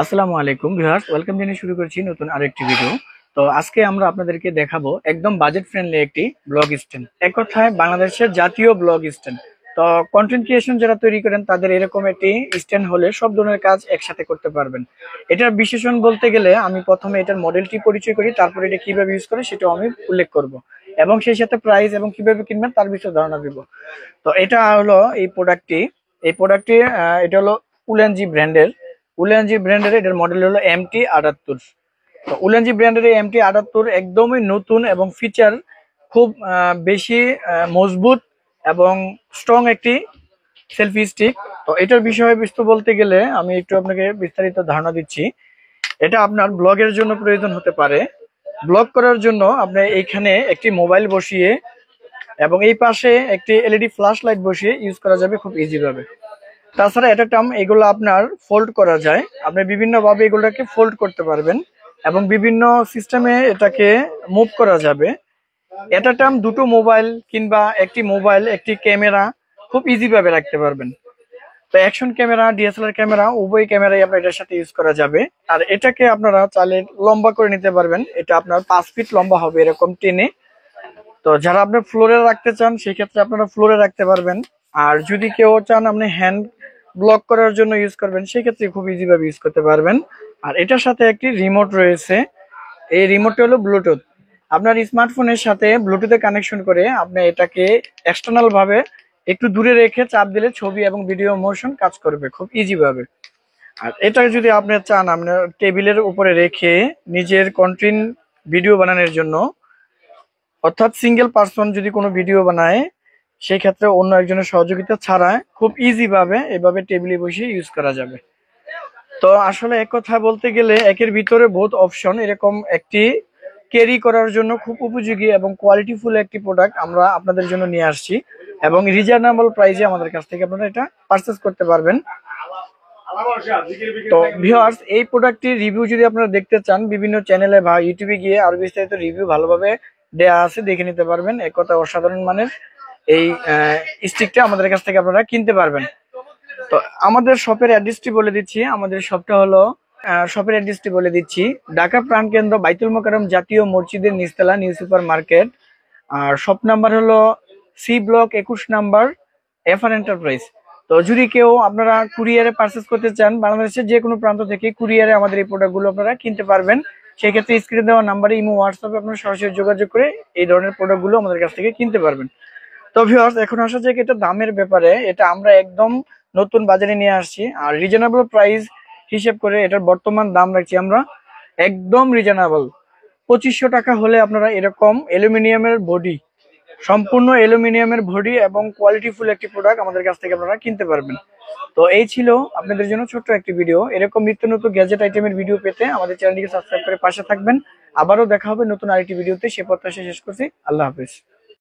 আসসালামু আলাইকুম viewers, welcome জানিয়ে শুরু করছি নতুন আরেকটি ভিডিও। তো আজকে আমরা আপনাদেরকে দেখাবো একদম বাজেট ফ্রেন্ডলি একটি ব্লগ স্ট্যান্ড, এক কথায় বাংলাদেশের জাতীয় ব্লগ স্ট্যান্ড। তো কন্টেন্ট ক্রিয়েশন যারা তৈরি করেন তাদের এরকম একটি স্ট্যান্ড হলে সব ধরনের কাজ একসাথে করতে পারবেন। এটার বিশেষণ বলতে গেলে আমি প্রথমে এটার মডেলটি পরিচয় করি, তারপর এটা কিভাবে ইউজ করে সেটাও আমি উল্লেখ করব এবং সেই সাথে প্রাইস এবং কিভাবে কিনবেন তার বিষয়ে ধারণা দিব। তো এটা হলো এই প্রোডাক্টটি এটা হলো উলেনজি ব্র্যান্ডের এটার মডেল হলো MT78। তো উলেনজি ব্র্যান্ডের এই MT78 একদমই নতুন এবং ফিচার খুব বেশি মজবুত এবং স্ট্রং একটি সেলফি স্টিক। তো এটার বিষয়বস্তু বলতে গেলে আমি একটু আপনাকে বিস্তারিত ধারণা দিচ্ছি। এটা আপনার ব্লগের জন্য প্রয়োজন হতে পারে। ব্লগ করার জন্য আপনি এইখানে একটি মোবাইল বসিয়ে এবং এই পাশে একটি এলইডি ফ্ল্যাশ লাইট বসিয়ে ইউজ করা যাবে খুব ইজি ভাবে। তাছাড়া এটা টার্ম এগুলো আপনার ফোল্ড করা যায়, আপনি বিভিন্ন ভাবে এগুলোকে ফোল্ড করতে পারবেন এবং বিভিন্ন সিস্টেমে এটাকে মুভ করা যাবে। এটা টার্ম দুটো মোবাইল কিংবা একটি মোবাইল একটি ক্যামেরা খুব ইজি ভাবে রাখতে পারবেন। তো অ্যাকশন ক্যামেরা, ডিএসএলআর ক্যামেরা উভয় ক্যামেরাই আপনার এটার সাথে ইউজ করা যাবে। আর এটাকে আপনারা চাইলে লম্বা করে নিতে পারবেন, এটা আপনার 5 ফিট লম্বা হবে এরকম টেনে। তো যারা আপনার ফ্লোরে রাখতে চান সেই ক্ষেত্রে আপনারা ফ্লোরে রাখতে পারবেন। আর যদি কেউ চান আপনি হ্যান্ড ব্লক করার জন্য ইউজ করবেন সেই ক্ষেত্রে খুব ইজি ভাবে ইউজ করতে পারবেন। আর এটার সাথে একটি রিমোট রয়েছে, এই রিমোটটা হলো ব্লুটুথ। আপনার স্মার্টফোনের সাথে ব্লুটুথে কানেকশন করে আপনি এটাকে এক্সটার্নাল ভাবে একটু দূরে রেখে চাপ দিলে ছবি এবং ভিডিও মোশন কাজ করবে খুব ইজি ভাবে। আর এটা যদি আপনি চান আপনার টেবিলের উপরে রেখে নিজের কন্টেন্ট ভিডিও বানানোর জন্য, অর্থাৎ সিঙ্গেল পার্সন যদি কোনো ভিডিও বানায় সেই ক্ষেত্রে অন্য একজনের সহযোগিতা ছাড়া খুব ইজি ভাবে এভাবে টেবিলে বসে ইউজ করা যাবে। তো আসলে এক কথা বলতে গেলে একের ভিতরে বহুত অপশন, এরকম একটি ক্যারি করার জন্য খুব উপযোগী এবং কোয়ালিটিফুল একটি প্রোডাক্ট আমরা আপনাদের জন্য নিয়ে আসছি এবং রিজনেবল প্রাইসে আমাদের কাছ থেকে আপনারা এটা পারচেজ করতে পারবেন। তো ভিউয়ার্স, এই প্রোডাক্টটির রিভিউ যদি আপনারা দেখতে চান বিভিন্ন চ্যানেলে বা ইউটিউবে গিয়ে আরো বিস্তারিত রিভিউ ভালোভাবে দেয়া আছে, দেখে নিতে পারবেন। এক কথা অসাধারণ মানের এই স্টিকটা আমাদের কাছ থেকে আপনারা কিনতে পারবেন। তো আমাদের শপের অ্যাড্রেসটি বলে দিচ্ছি, আমাদের শপটা হলো শপের অ্যাড্রেসটি বলে দিচ্ছি, ঢাকা প্রাণকেন্দ্র বাইতুল মোকাররম জাতীয় মসজিদের নিচতলা নিউ সুপার মার্কেট। আর শপ নাম্বার হলো C block 21 number, FR enterprise. তো যদি কেউ আপনারা কুরিয়ারে পারচেস করতে চান বাংলাদেশের যে কোনো প্রান্ত থেকে কুরিয়ারে আমাদের এই প্রোডাক্টগুলো আপনারা কিনতে পারবেন। সেই ক্ষেত্রে স্ক্রিনে দেওয়া নাম্বারে ইমো হোয়াটসঅ্যাপে আপনারা সরাসরি যোগাযোগ করে এই ধরনের প্রোডাক্টগুলো আমাদের কাছ থেকে কিনতে পারবেন। তো ভিউয়ার্স, এখন আসা যাক এটা দামের ব্যাপারে। এটা আমরা একদম নতুন বাজারে নিয়ে আসছি আর রিজনেবল প্রাইস হিসেব করে এটার বর্তমান দাম রাখছি আমরা একদম রিজনেবল। 2500 টাকা হলে আপনারা এরকম অ্যালুমিনিয়ামের বডি, সম্পূর্ণ অ্যালুমিনিয়ামের বডি এবং কোয়ালিটিফুল একটি প্রোডাক্ট আমাদের কাছ থেকে আপনারা কিনতে পারবেন। তো এই ছিল আপনাদের জন্য ছোট্ট একটি ভিডিও। এরকম নিত্য নতুন গ্যাজেট আইটেমের ভিডিও পেতে আমাদের চ্যানেলটিকে সাবস্ক্রাইব করে পাশে থাকবেন। আবারও দেখা হবে নতুন আরেকটি ভিডিওতে, সে প্রত্যাশা শেষ করছি। আল্লাহ হাফেজ।